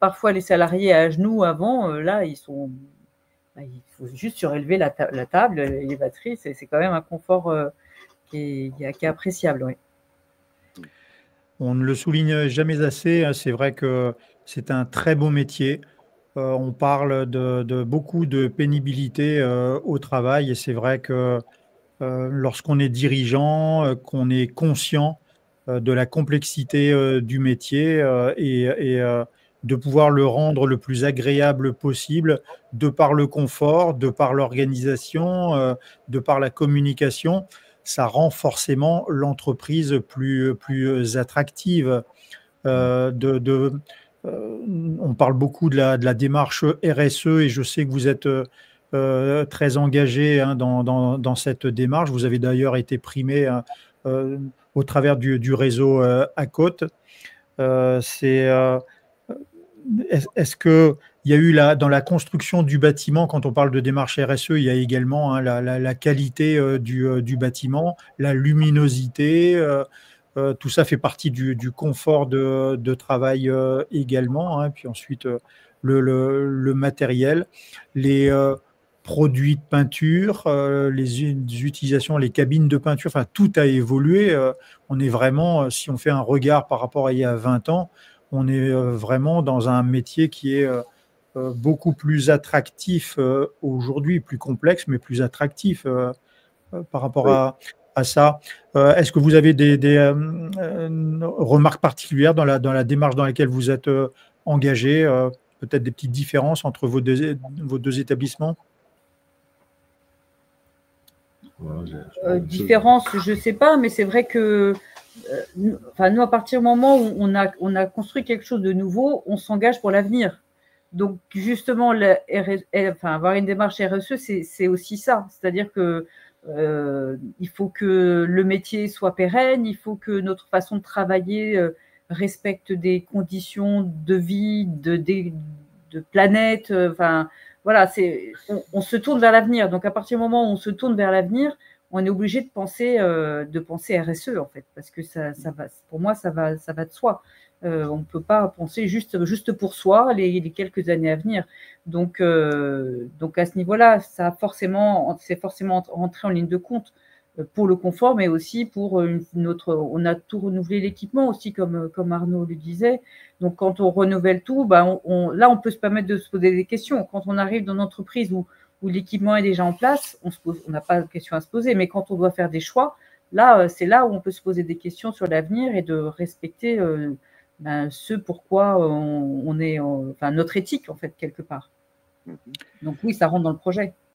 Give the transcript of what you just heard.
parfois les salariés à genoux avant, là, il faut juste surélever la table, les batteries, c'est quand même un confort qui est appréciable. Oui. On ne le souligne jamais assez, hein. C'est vrai que c'est un très beau métier. On parle de beaucoup de pénibilité au travail et c'est vrai que lorsqu'on est dirigeant, qu'on est conscient de la complexité du métier et de pouvoir le rendre le plus agréable possible de par le confort, de par l'organisation, de par la communication, ça rend forcément l'entreprise plus attractive. Euh, de, de, on parle beaucoup de la démarche RSE et je sais que vous êtes très engagé, hein, dans cette démarche. Vous avez d'ailleurs été primé, hein, au travers du réseau ACOT. C'est, est-ce que il y a eu dans la construction du bâtiment, quand on parle de démarche RSE, il y a également, hein, la qualité du bâtiment, la luminosité, tout ça fait partie du confort de travail également, hein. Puis ensuite, le matériel, les produits de peinture, les utilisations, les cabines de peinture, enfin, tout a évolué. On est vraiment, si on fait un regard par rapport à il y a 20 ans, on est vraiment dans un métier qui est beaucoup plus attractif aujourd'hui, plus complexe, mais plus attractif par rapport Oui. à ça. Est-ce que vous avez des remarques particulières dans la démarche dans laquelle vous êtes engagé, peut-être des petites différences entre vos deux établissements? Différence, je ne sais pas, mais c'est vrai que nous, à partir du moment où on a construit quelque chose de nouveau, on s'engage pour l'avenir. Donc, justement, avoir une démarche RSE, c'est aussi ça. C'est-à-dire que il faut que le métier soit pérenne, il faut que notre façon de travailler respecte des conditions de vie, de planète. Voilà, on se tourne vers l'avenir. Donc, à partir du moment où on se tourne vers l'avenir, on est obligé de penser RSE, en fait, parce que ça va, pour moi, ça va de soi. On ne peut pas penser juste pour soi les quelques années à venir. Donc à ce niveau-là, c'est forcément rentré en ligne de compte pour le confort, mais aussi pour on a tout renouvelé l'équipement aussi, comme Arnaud le disait. Donc, quand on renouvelle tout, là, on peut se permettre de se poser des questions. Quand on arrive dans une entreprise où l'équipement est déjà en place, on n'a pas de questions à se poser. Mais quand on doit faire des choix, là, c'est là où on peut se poser des questions sur l'avenir et de respecter ce pourquoi on est, notre éthique, en fait, quelque part. Donc oui, ça rentre dans le projet.